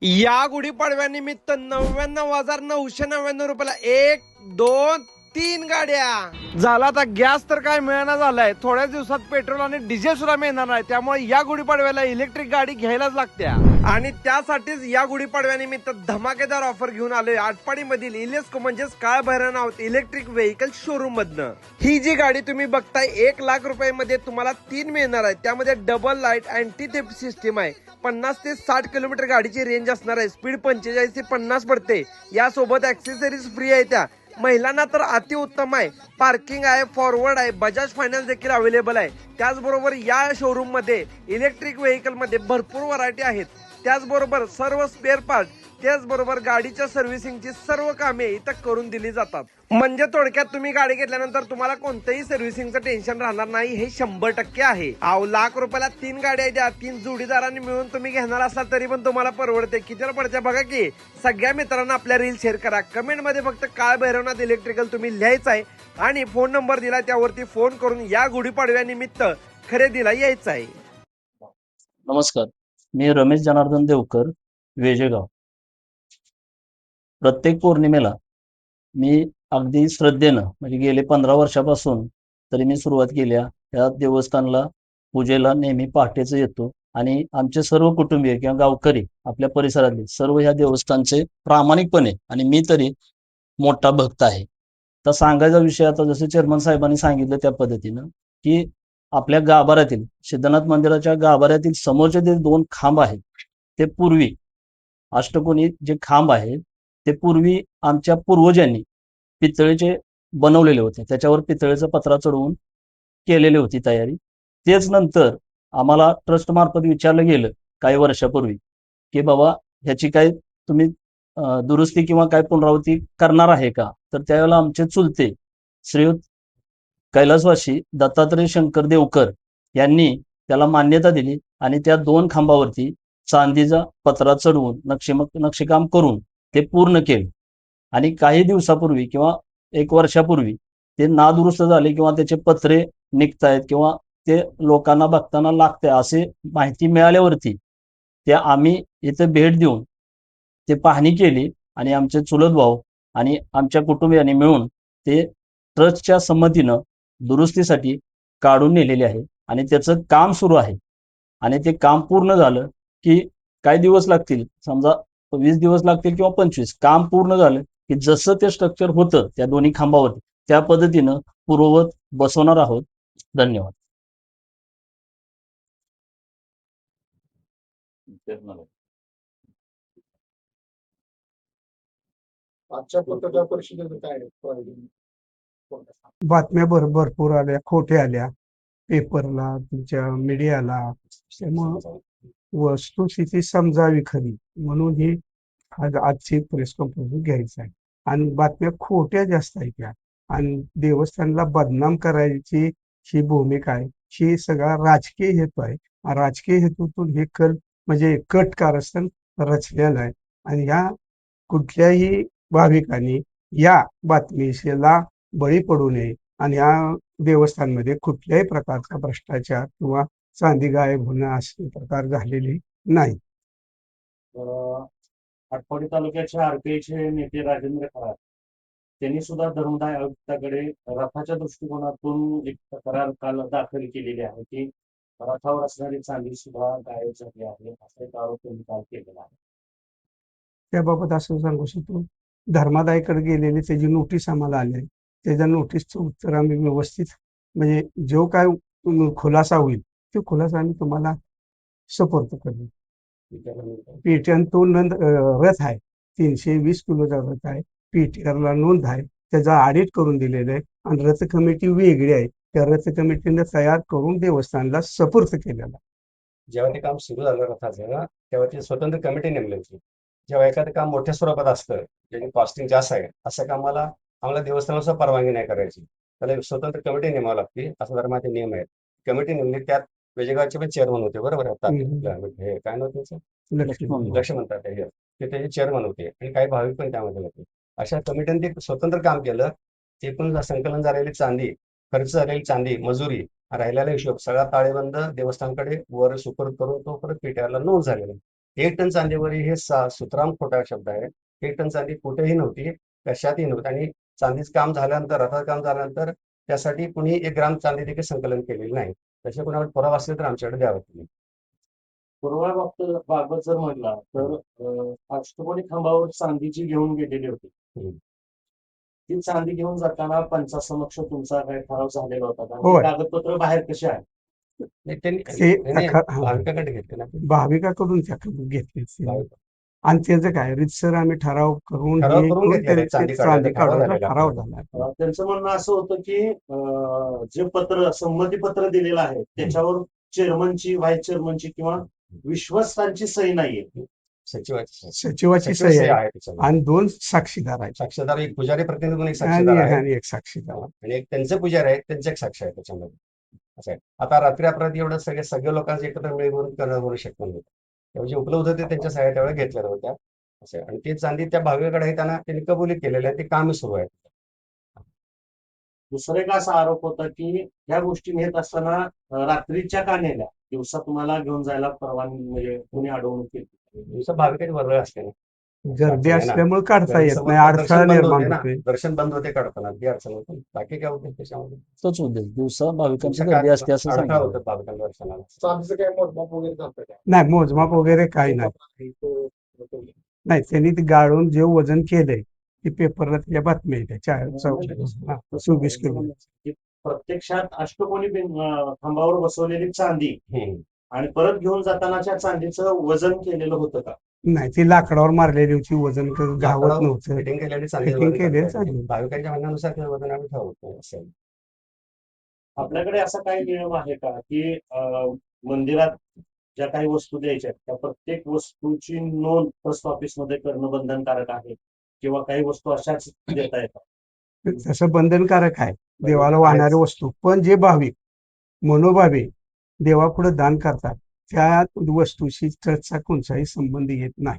या गुढीपाडव्यानिमित्त 99,999 रुपयाला 1, 2, 3 गाड्या झाला. आता गॅस तर काय मिळणार झालाय, थोड्याच दिवसात पेट्रोल आणि डिझेल सुद्धा मिळणार नाही. त्यामुळे या गुढीपाडव्याला इलेक्ट्रिक गाडी घ्यायलाच लागत्या आणि त्यासाठीच या गुढीपाडव्यानिमित्त धमाकेदार ऑफर घेऊन आलोय आटपाडी मधील इलेस्को म्हणजेच काळ भैरवनाथ इलेक्ट्रिक व्हेकल शोरूम मधनं. ही जी गाडी तुम्ही बघताय 1,00,000 रुपयामध्ये तुम्हाला 3 मिळणार आहे. त्यामध्ये double light anti theft system आहे. 50 ते 60 किलोमीटर गाडीची रेंज असणार आहे. स्पीड 45 ते 50 पडते. यासोबत ऍक्सेसरीज फ्री आहे. त्या महिलांना तर अतिउत्तम आहे. पार्किंग आहे, फॉरवर्ड आहे, बजाज फायनान्स देखील अवेलेबल आहे. त्याचबरोबर या शोरूम मध्ये इलेक्ट्रिक व्हेकल मध्ये भरपूर व्हरायटी आहेत. त्याचबरोबर सर्व स्पेअर पार्ट, त्याचबरोबर गाडीच्या सर्व्हिसिंगची सर्व कामे इथं करून दिली जातात. म्हणजे थोडक्यात तुम्ही गाडी घेतल्यानंतर तुम्हाला कोणत्याही सर्व्हिसिंगचं टेन्शन राहणार नाही, हे 100% आहे. 1,00,000 रुपयाला 3 गाड्या द्या, 3 जोडीदारांनी मिळून तुम्ही घेणार असाल तरी पण तुम्हाला परवडते. कितीला पडते बघा की. सगळ्या मित्रांना आपल्या रील शेअर करा. कमेंट मध्ये फक्त काळ भैरवनाथ इलेक्ट्रिकल तुम्ही लिहायचं आहे आणि फोन नंबर दिला त्यावरती फोन करून या गुढीपाडव्यानिमित्त खरेदीला यायचं आहे. नमस्कार, मी रमेश जनार्दन देवकर, वेजेगाव. प्रत्येक पौर्णिमेला मी अगदी श्रद्धेनं म्हणजे गेले 15 वर्षापासून तरी मी सुरुवात केली आहे. या देवस्थानला पूजेला नेहमी पहाटेच येतो आणि आमचे सर्व कुटुंबीय किंवा गावकरी आपल्या परिसरातले सर्व ह्या देवस्थानचे प्रामाणिकपणे आणि मी तरी मोठा भक्त आहे. तर सांगायचा विषय आता जसे चेअरमन साहेबांनी सांगितलं त्या पद्धतीनं की आपल्या गाभाऱ्यातील सिद्धनाथ मंदिराच्या गाभाऱ्यातील समोरचे जे 2 खांब आहेत ते पूर्वी अष्टकोनी जे खांब आहेत ते पूर्वी आमच्या पूर्वजांनी पितळेचे बनवलेले होते. त्याच्यावर पितळेचा पत्रा चढवून केलेली होती तयारी. तेच नंतर आम्हाला ट्रस्ट मार्फत विचारलं गेलं काही वर्षापूर्वी की बाबा ह्याची काय तुम्ही दुरुस्ती किंवा काय पुनरावृत्ती करणार आहे का. तर त्यावेळेला आमचे चुलते श्रीयुत कैलासवासी दत्तात्रय शंकर देवकर यांनी त्याला मान्यता दिली आणि त्या 2 खांबावरती चांदीचा पत्रा चढवून नक्षीकाम करून ते पूर्ण केले. आणि काही दिवसापूर्वी किंवा 1 वर्षापूर्वी ते नादुरुस्त झाले किंवा त्याचे पत्रे निघतायत किंवा ते लोकांना बघताना लागते असे माहिती मिळाल्यावरती ते आम्ही इथे भेट देऊन ते पाहणी केली आणि आमचे चुलत भाऊ आणि आमच्या कुटुंबियांनी मिळून ते ट्रस्टच्या संमतीनं दुरुस्तीसाठी काढून नेलेले आहे आणि त्याचं काम सुरू आहे. आणि ते काम पूर्ण झालं की काही दिवस लागतील, समजा 20 दिवस लागतील किंवा 25. काम पूर्ण झालं की जसं ते स्ट्रक्चर होतं त्या दोन्ही खांबावरती त्या पद्धतीनं पूर्ववत बसवणार आहोत. धन्यवाद. आजच्या पत्रकार परिषदेचं काय आहे? बातम्या भरपूर आल्या, खोट्या आल्या पेपरला, तुमच्या मीडियाला. त्यामुळं वस्तुस्थिती समजावी खरी म्हणून ही आजची प्रेस कॉन्फरन्स घ्यायची आहे. आणि बातम्या खोट्या जास्त आहेत आणि देवस्थानला बदनाम करायची ही भूमिका आहे. ही सगळा राजकीय हेतू आहे. राजकीय हेतूतून हे म्हणजे कट कारस्थान रचलेलं आहे आणि या कुठल्याही भाविकांनी या बातमीला बळी पडू नये आणि या देवस्थानमध्ये कुठल्याही प्रकारचा भ्रष्टाचार किंवा चांदी गायब होणं असे प्रकार झालेले नाही. आटपाडी तालुक्याचे आरपीआयचे नेते राजेंद्र खरात त्यांनी सुद्धा धर्मदाय आयुक्ताकडे रथाच्या दृष्टिकोनातून एक तक्रार काल दाखल केलेली आहे की रथावर असणारी चांदी सुद्धा गायब झाली आहे असा एक आरोप त्यांनी काल केलेला आहे. त्याबाबत असं सांगू शकतो, धर्मादायकडे गेलेली त्याची नोटीस आम्हाला आली आहे. त्याच्या नोटीसचं उत्तर आम्ही व्यवस्थित म्हणजे जो काय खुलासा होईल तो खुलासा आम्ही तुम्हाला सपोर्ट करू. पेटीएम तो रथ आहे 320 किलोचा रथ आहे. पीटीआरला नोंद आहे, त्याचा ऑडिट करून दिलेलं आहे आणि रथ कमिटी वेगळी आहे. त्या रथ कमिटीने तयार करून देवस्थानला सपोर्ट केलेला. जेव्हा ते काम सुरू झालं रथाचं ना, तेव्हा ती स्वतंत्र कमिटी नेमली होती. जेव्हा एखादं काम मोठ्या स्वरूपात असतं, ज्याची कॉस्टिंग जास्त आहे, अशा कामाला आम्हाला देवस्थानानुसार परवानगी नाही करायची. त्याला स्वतंत्र कमिटी नेमावी लागते, असा धर्माचे नियम आहेत. कमिटी नेमली, त्यात वेजेगावचे पण चेअरमन होते, बरोबर आता हे काय नाव त्याचं लक्ष म्हणतात ते त्याचे चेअरमन होते आणि काही भाविक पण त्यामध्ये होते. अशा कमिटीने ते स्वतंत्र काम केलं. एकूण संकलन झालेली चांदी, खर्च झालेली चांदी, मजुरी, राहिलेला हिशोब सगळा ताळेबंद देवस्थानकडे वर सुपूर्द करून तो परत पीटीआरला नोंद झालेला. 1 टन चांदीवर हे सुतराम खोटा शब्द आहे. 1 टन चांदी कुठेही नव्हती, कशातही नव्हती आणि चांदीचं काम झाल्यानंतर, रथाचं काम झाल्यानंतर त्यासाठी कुणी 1 ग्राम चांदी देखील संकलन केलेलं नाही. तसे कोणाकडे पुरावा असेल तर आमच्याकडे द्यावा तुम्ही. बाबत जर म्हणला तर अष्टकोनी खांबावर चांदीची घेऊन गेलेली होती. हम्म. ती चांदी घेऊन जाताना पंचासमक्ष तुमचा काय ठराव झालेला होता का? होय. ती कागदपत्र बाहेर कशी आहे? नाही, त्यांनी ते नाही, हा. भाविकाकडे घेतले ना. भाविकाकडून त्याकडून घेतले भाविक आणि त्याचं काय रीतसर आम्ही ठराव करून ठराव हे करून करून घेतलेलं आहे. ते चांदी चांदी काढायचा ठराव काढायचा झालेला ठराव आहे. झाला. त्यांचं म्हणणं असं होतं की जे पत्र संमती पत्र दिलेलं आहे त्याच्यावर चेअरमनची, व्हाईस चेअरमनची किंवा विश्वस्तांची सही नाहीये. सचिवाची सचिवाची सचिव सही सही आहे आहे त्याच्यामध्ये. आणि 2 साक्षीदार आहेत साक्षीदार एक पुजारी प्रतिनिधी म्हणून एक साक्षीदार आहे आणि एक साक्षीदार. आणि एक त्यांचे पुजारी आहेत, त्यांचे एक साक्ष आहे त्याच्यामध्ये. असं आहे. आता रात्री अपराधी एवढं सगळे लोकांचे एकत्र मिळून करू शकत नाही. तेव्हा जे उपलब्ध होते त्यांच्या सहाय्या त्यावेळेला घेतलेल्या होत्या. असं आहे. आणि ते चांदी त्या भाविकाकडे आहे, त्यांनी कबुली केलेलं आहे. ते कामही सुरू आहे. दुसरा एक असा आरोप होता की ह्या गोष्टी नेत असताना रात्रीच्या का नेल्या, दिवसा तुम्हाला घेऊन जायला परवानगी म्हणजे कोणी अडवणूक केली? दिवसा भाविकाची वर्दळ असते ना. गर्दी आहे ना. असल्यामुळे काढता येत समोर नाही, तर अडथळा दर्शन बंद निर्माण होते ना. होतोय. दर्शन बंद होते काढताना ती अडचण होते. बाकी काय होते त्याच्यामध्ये तोच उद्देश, दिवसा भाविकांची तुमच्या गर्दी काय असते असं अडथळा सांगितलं. होतं भाविकांच्या दर्शनाला. चांदीचं काही मोजमाप वगैरे करतं का? नाही, मोजमाप वगैरे काही नाही. नाही, त्यांनी ते गाळून जे वजन केलंय ते पेपरला त्याच्या बातम्या येत्या 24 किलो. की प्रत्यक्षात अष्टकोनी खांबावर बसवलेली चांदी हम्म. आणि परत घेऊन जातानाच्या चांदीचं वजन केलेलं होतं का? नाही, ती लाकडावर मारलेली होती, वजन घावत लाकडावर नव्हतं. फिटिंग केलेली चांदी फिटिंग वजन केलेलं करता येते. चांदी. भाविकांच्या म्हणण्यानुसार ते वजन आम्ही ठरवतो असेल. आपल्याकडे असा काही नियम आहे का की मंदिरात ज्या काही वस्तू द्यायच्या आहेत त्या प्रत्येक वस्तूची नोंद पोस्ट ऑफिस मध्ये करणं बंधनकारक आहे किंवा काही वस्तू अशाच देता येतात? तसं बंधनकारक आहे देवाला आहेच. वाहणारी वस्तू, पण जे भाविक मनोभावे देवापुढे दान करतात त्या वस्तूशी ट्रस्टचा कोणताही संबंध येत नाही.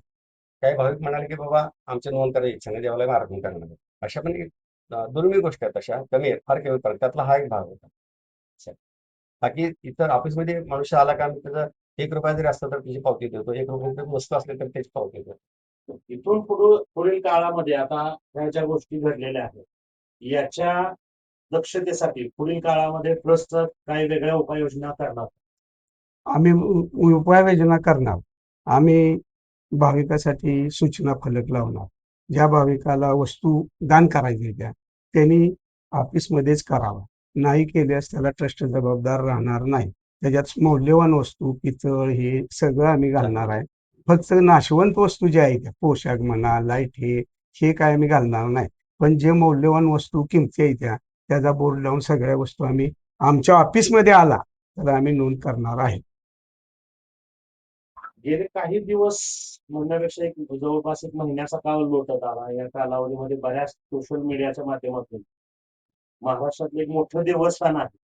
काही भाविक म्हणाले की बाबा आमची नोंद करायची इच्छा नाही, देवाला अर्पण करणार आहे. अशा पण दुर्मिळ गोष्टी आहेत, तशा कमी आहेत, फार कमी पडतात. त्यातला हा एक भाग होता. असं आहे. बाकी इतर ऑफिसमध्ये मनुष्य आला का त्याचं ₹1 जरी असतं तर त्याची पावती देतो. ₹1 वस्तू असली तर त्याची पावती देतो. इथून पुढील काळामध्ये आता ह्या ज्या गोष्टी घडलेल्या आहेत याच्या दक्षतेसाठी पुढील काळामध्ये ट्रस्ट काही वेगळ्या उपाययोजना करणार? आम्ही उपाययोजना करणार. आम्ही भाविकासाठी सूचना फलक लावणार. ज्या भाविकाला वस्तू दान करायची त्या त्यांनी ऑफिसमध्येच करावा. नाही केल्यास त्याला ट्रस्ट जबाबदार राहणार नाही. त्याच्यात मौल्यवान वस्तू पितळ हे सगळं आम्ही घालणार आहे. फक्त नाशवंत वस्तू ज्या आहेत पोशाख म्हणा, लाईट हे काय आम्ही घालणार नाही. पण जे मौल्यवान वस्तू किमती आहेत त्याचा बोर्ड लावून सगळ्या वस्तू आम्ही आमच्या ऑफिसमध्ये आला तर आम्ही नोंद करणार आहे. गेले काही दिवस म्हणण्यापेक्षा जवळपास 1 महिन्याचा काळ लोटत आला. या कालावधीमध्ये बऱ्याच सोशल मीडियाच्या माध्यमातून महाराष्ट्रातलं एक मोठं देवस्थान आहे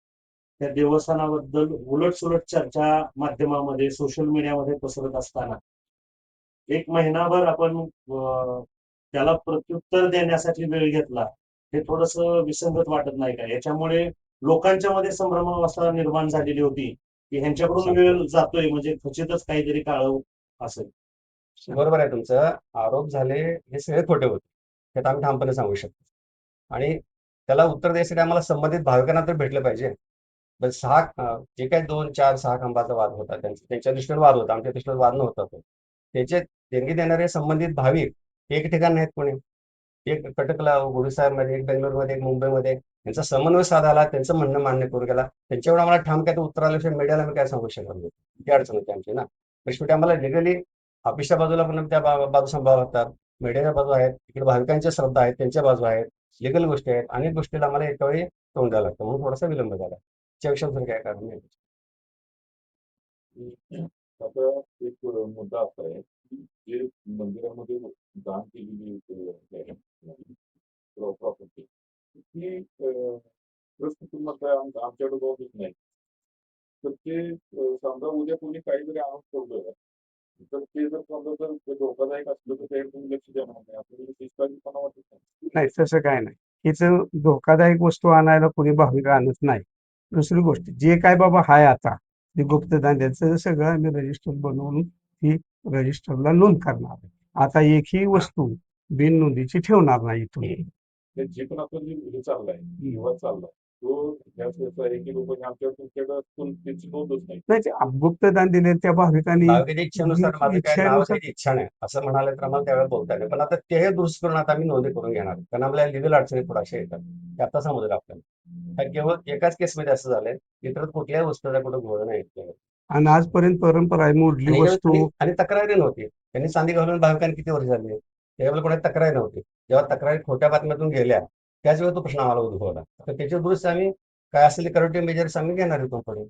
त्या देवस्थानाबद्दल उलटसुलट चर्चा माध्यमामध्ये सोशल मीडियामध्ये पसरत असताना 1 महिनाभर आपण त्याला प्रत्युत्तर देण्यासाठी वेळ घेतला. हे थोडस विसंगत वाटत नाही का? याच्यामुळे लोकांच्या मध्ये संभ्रमावस्था निर्माण झालेली होती की ह्यांच्याकडून वेळ जातोय म्हणजे खचितच काहीतरी काळ असेल. बरोबर आहे तुमचं. आरोप झाले हे सगळे खोटे होते, हे आम्ही ठामपणे सांगू शकतो. आणि त्याला उत्तर द्यायसाठी आम्हाला संबंधित भाविकांना तर भेटलं पाहिजे. पण जे काही 2, 4, 6 खांबाचा वाद होता त्यांच्या दृष्टीने वाद होता, आमच्या दृष्टीने वाद नव्हता तो. त्याचे देणगी देणारे संबंधित भाविक एक ठिकाण नाहीत कोणी. एक कटकला, गुरुसाहेबमध्ये, एक बेंगलोरमध्ये, एक मुंबईमध्ये यांचा समन्वय साधायला, त्यांचं म्हणणं मान्य करून गेला. त्यांच्यावर आम्हाला ठाम काय उत्तर आल्याशिवाय मीडियाला मी काय सांगू शकत नाही. ती अडचण होती आमची ना. तर शेवटी आम्हाला लिगली ऑफिसच्या बाजूला पण त्या बाजू सांभाळतात, मीडियाच्या बाजू आहेत, इकडे भाविकांच्या श्रद्धा आहेत, त्यांच्या बाजू आहेत, लिगल गोष्टी आहेत. अनेक गोष्टीला आम्हाला एका वेळी तोंड द्यावं लागतं, म्हणून थोडासा विलंब झाला. त्याच्यापेक्षा दुसरं काय कारण नाही. आता एक मुद्दा असा आहे की जे मंदिरामध्ये दान केलेली प्रॉपर्टी ती ट्रस्ट कुटुंबात आमच्याकडे जाऊन येत नाही. तर ते समजा उद्या कोणी काहीतरी आणून ठेवलं तर ते जर समजा जर ते धोकादायक असलं तर त्यावर तुम्ही लक्ष देणार नाही, आपल्याला निष्काळजीपणा वाटत नाही. नाही, तसं काय नाही. हिचं धोकादायक वस्तू आणायला कोणी भाविक आणत नाही. दुसरी गोष्ट जे काय बाबा हाय आता ते गुप्तदान द्यायचं सगळं आम्ही रजिस्टर बनवून ही रजिस्टरला नोंद करणार आहे. आता एकही वस्तू बिननोंदीची ठेवणार नाही इथून. ते जे पण आपलं जे हे चाललाय विवाद चाललाय तो एक रुपये आमच्या तुमच्याकडे त्याची नोंदच नाही. नाही ते गुप्तदान दिले त्या भाविकांनी भाविकाच्या इच्छेनुसार माझं काय इच्छेनुसार- नावाची इच्छा नाही असं म्हणाले तर आम्हाला त्यावेळेस बोलता येईल, पण आता ते दुरुस्त करून आता आम्ही नोंदी करून घेणार, कारण आपल्याला लिगल अडचणी थोड्याशा येतात ते आता समजलं आपल्याला. हा केवळ एकाच केसमध्ये असं झालंय, इतर कुठल्याही वस्तूचा कुठं घोळ नाही केलं. आणि आजपर्यंत परंपरा आहे मोडली आणि वस्तू आणि तक्रारी नव्हती. त्यांनी चांदी घालून भाविकांनी किती वर्ष झाली त्यावेळेला कोणाची तक्रारी नव्हती. जेव्हा तक्रारी खोट्या बातम्यातून गेल्या त्याच वेळेला तो प्रश्न आम्हाला उद्भवला. तर त्याच्या दुरुस्त आम्ही काय असेल करेक्टिव्ह मेजर्स आम्ही घेणार आहे पुढे.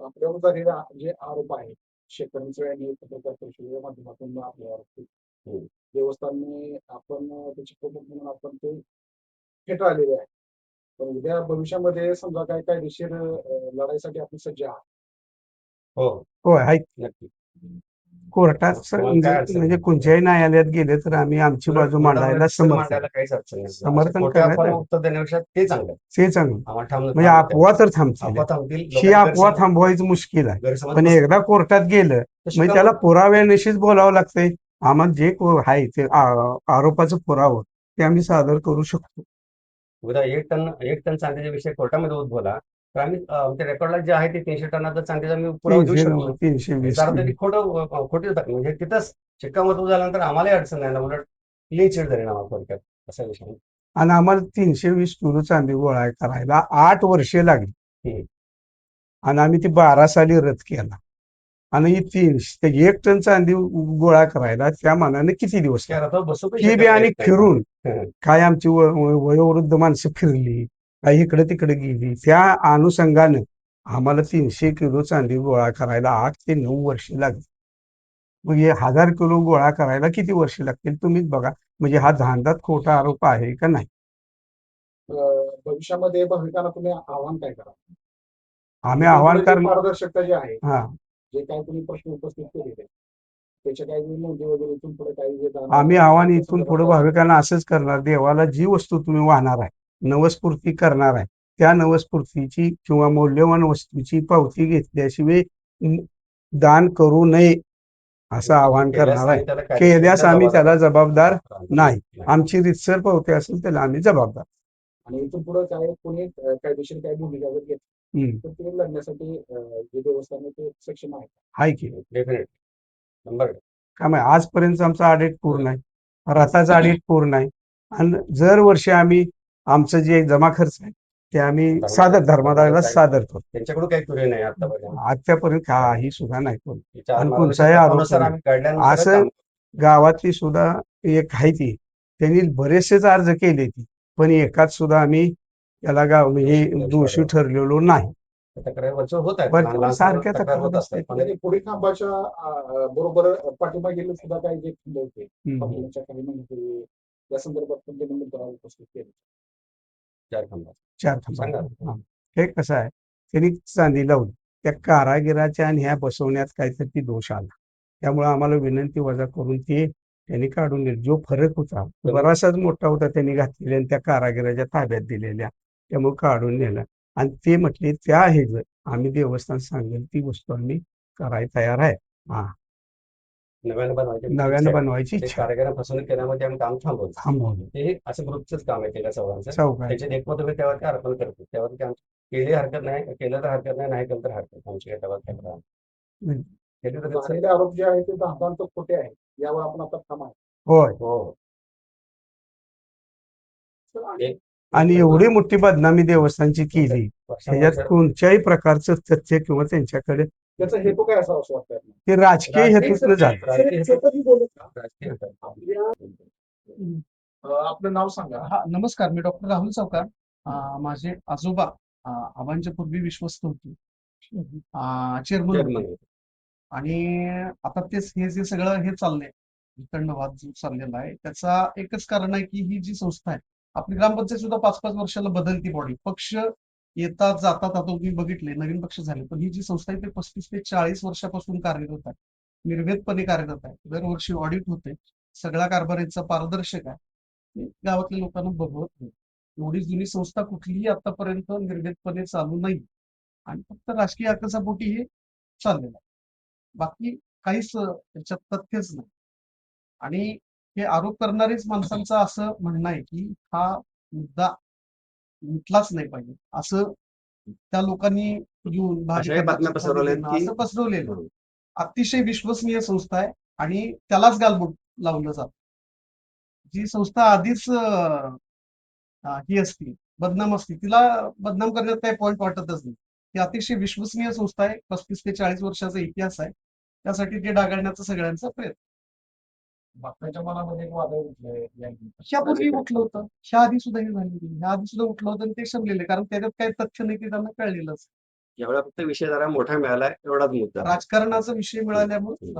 आपल्यावर झालेला जे आरोप आहे शेतकऱ्यांचे आणि पत्रकार परिषदेच्या माध्यमातून आपल्यावर देवस्थानने आपण त्याचे प्रमुख म्हणून आपण ते फेटाळलेले आहे. पण उद्या भविष्यामध्ये समजा काय कायदेशीर लढाईसाठी आपण सज्ज आहात. हो होय आहे. नक्की. कोर्टात तुम्हाला काय अडचण म्हणजे नाही. कोणत्याही न्यायालयात गेले तर आम्ही आमची बाजू मांडायला समर्थ आहे. मांडायला काहीच अडचण नाही. समर्थन खोट्या करायला अफवांना उत्तर देण्यापेक्षा ते चांगलं. ते चांगलं आम्हाला ठाम म्हणजे अफवा तर थांबतील. अफवा थांबतील. ही लोकांनी अफवा गैरसमज- थांबवायचं मुश्किल आहे. गैरसमज पण एकदा कोर्टात गेलं तर म्हणजे शिक्का- त्याला पुराव्यानिशीच बोलावं लागतंय. आम्हाला जे आहे ते आरोपाचं पुरावं ते आम्ही सादर करू शकतो. उद्या एक टन चांदीचा विषय कोर्टामध्ये उद्भवला तर आम्ही आमच्या रेकॉर्डला जे आहे ते 300 टनाचा चांदीचा आम्ही पुरावा देऊ शकतो. 320 याचा अर्थ ती खोटी म्हणजे तिथंच शिक्कामोर्तब झाल्यानंतर आम्हालाही अडचण नाही ना, उलट क्लीन चिट झाली ना आम्हाला थोडक्यात असा विषय आहे. आणि आम्हाला 320 किलो चांदी गोळा करायला 8 वर्षे लागली. हम्म. आणि आम्ही ती 12 साली रद्द केला. आणि 1 टन चांदी गोळा करायला त्या मानाने किती दिवस त्या रथावर बसू पण ती बी शकत आणि नाही. फिरून हं. काय आमची वयोवृद्ध माणसं फिरली, काही इकडे तिकडे गेली, त्या अनुषंगानं आम्हाला 300 किलो चांदी गोळा करायला 8 ते 9 वर्षे लागली. मग हे 1000 किलो गोळा करायला किती वर्ष लागतील तुम्हीच बघा. म्हणजे हा धांदात खोटा आरोप आहे का नाही. भविष्यामध्ये भाविकांना तुम्ही आव्हान काय करा? आम्ही आव्हान पारदर्शकता जी आहे, हा जे काही तुम्ही प्रश्न उपस्थित केलेले त्याच्या काही नोंदी वगैरे इथून पुढे काही जे दान- आम्ही आव्हान इथून पुढे भाविकांना असंच करणार. देवाला जी वस्तू तुम्ही वाहणार आहे, नवस्फूर्ती करणार आहे, त्या नवस्फूर्तीची किंवा मौल्यवान वस्तूची पावती घेतल्याशिवाय दान करू नये असं आवाहन करणार आहे. केल्यास आम्ही त्याला जबाबदार नाही. आमची रितसर पावती असेल त्याला आम्ही जबाबदार. आणि इथून पुढे काय कोणी कायदेशीर काही भूमिका जर घेतली हम्म. तर ते लढण्यासाठी जे देवस्थान आहे ते सक्षम आहे. हाय की डेफिनेट नंबर काय माहिती आजपर्यंत आमचं ऑडिट पूर्ण आहे, रथाचं ऑडिट पूर्ण आहे. आणि दर वर्षी आम्ही आमचं जे जमा खर्च आहे ते आम्ही धर्मादायाला सादर करतो. त्यांच्याकडून काही क्युरी नाही आतापर्यंत. आतापर्यंत काही सुद्धा नाही करू. तिच्या आणि मार्गदर्शक कोणताही आरोप तत्वानुसार नाही. आम्ही guideline असं काम- गावातली सुद्धा एक आहे ती, त्यांनी बरेचसेच अर्ज केले ती, पण एकाच सुद्धा आम्ही त्याला गाव म्हणजे दोषी ठरलेलो नाही. तक्रारी वरचढ होत आहेत. बरं, लहान लहान सारख्या तक्रार होत तक्रारी असतात. पण आणि पुढे खांबाच्या बरोबर पाठीमागे सुद्धा काही जे खंड होते पाठीमागच्या काही महिन्यापूर्वी या संदर्भात पण त्यांनी मुद्दा उपस्थित केले. 4 खंडात. 4 सांगा. खांबा. हे कसं आहे, त्यांनी चांदी लावली, त्या कारागिराच्या आणि ह्या बसवण्यात काहीतरी दोष आला. त्यामुळे आम्हाला विनंती वजा करून ते त्यांनी काढून दिले. जो फरक होता बराचसाच मोठा होता त्यांनी घातलेल्या आणि त्या कारागिराच्या ताब्यात दिलेल्या, त्यामुळे काढून नेलं. आणि ते म्हटले त्या ह्याचं आम्ही देवस्थान सांगेल ती वस्तू आम्ही करायला तयार आहे. नव्यानं बनवायची नव्यानं बनवायची ते इच्छा कारागिरांना फसवणूक केल्यामध्ये आम्ही काम थांबवलं. थांबवली. हे असं ग्रुपचंच काम आहे केल्या चौघांचं. चौघांचं. त्याचे एकमत तुम्ही त्यावरती अर्पण करतो. त्यावरती केली हरकत नाही, केलं तर हरकत नाही, नाही केलं तर हरकत नाही. आमची त्यावर तक्रार हम्म. केली तर झालेले आरोप जे आहेत ते दांडांत खोटे आहेत. यावर आपण आता ठाम आहे. होय. हो. आणि एवढी मोठी बदनामी देवस्थानची केली, त्याच्यात कोणत्याही प्रकारचं तथ्य किंवा त्यांच्याकडे त्याचा हेतू काय असावा असं वाटतं? ते राजकीय हेतूतनं झालं. आपलं नाव सांगा. हा नमस्कार, मी डॉक्टर राहुल चौकार. माझे आजोबा आबांच्या पूर्वी विश्वस्त होते, चेअरमन होते. आणि आता तेच हे जे सगळं हे चाललंय वितंडवाद जो चाललेला आहे त्याचा एकच कारण आहे की ही जी संस्था आहे, आपली ग्रामपंचायत सुद्धा 5-5 वर्षाला बदलती बॉडी, पक्ष येतात जातात. आता तुम्ही बघितले नवीन पक्ष झाले, पण ही जी संस्था आहे ती 35 ते 40 वर्षापासून कार्यरत आहे, निर्वेदपणे कार्यरत आहे. दरवर्षी ऑडिट होते, सगळा कारभार यांचा पारदर्शक आहे. ते गावातल्या लोकांना बघवत नाही. एवढी जुनी संस्था कुठलीही आतापर्यंत निर्भीडपणे चालू नाही आणि फक्त राजकीय आकसापोटी हे चाललेलं आहे. बाकी काहीच त्याच्यात तथ्यच नाही. आणि हे आरोप करणारेच माणसांचं असं म्हणणं आहे की हा मुद्दा मिटलाच नाही पाहिजे असं त्या लोकांनी येऊन अशाही बातम्या भाजपाला पसरवल्यात देणं, की असं पसरवलेलं. हं. अतिशय विश्वसनीय संस्था आहे आणि त्यालाच गालबोट लावलं जातं. जी संस्था आधीच ही असती, बदनाम असती, तिला बदनाम करण्यात काही पॉईंट वाटतच नाही. ही अतिशय विश्वसनीय संस्था आहे. 35 ते 40 वर्षाचा इतिहास आहे. त्यासाठी ते डागाळण्याचा सगळ्यांचा प्रयत्न. बातम्याच्या मनामध्ये एक वादळ उठलंय ह्यापूर्वी उठलं होतं, ह्या आधी सुद्धा हे झालेलं, ह्या आधी सुद्धा उठलं होतं आणि ते संपलेलं, कारण त्याच्यात काही तथ्य नाही ते त्यांना कळलेलंच. एवढा फक्त विषय जरा मोठा मिळालाय एवढाच मुद्दा. राजकारणाचा विषय मिळाल्यामुळे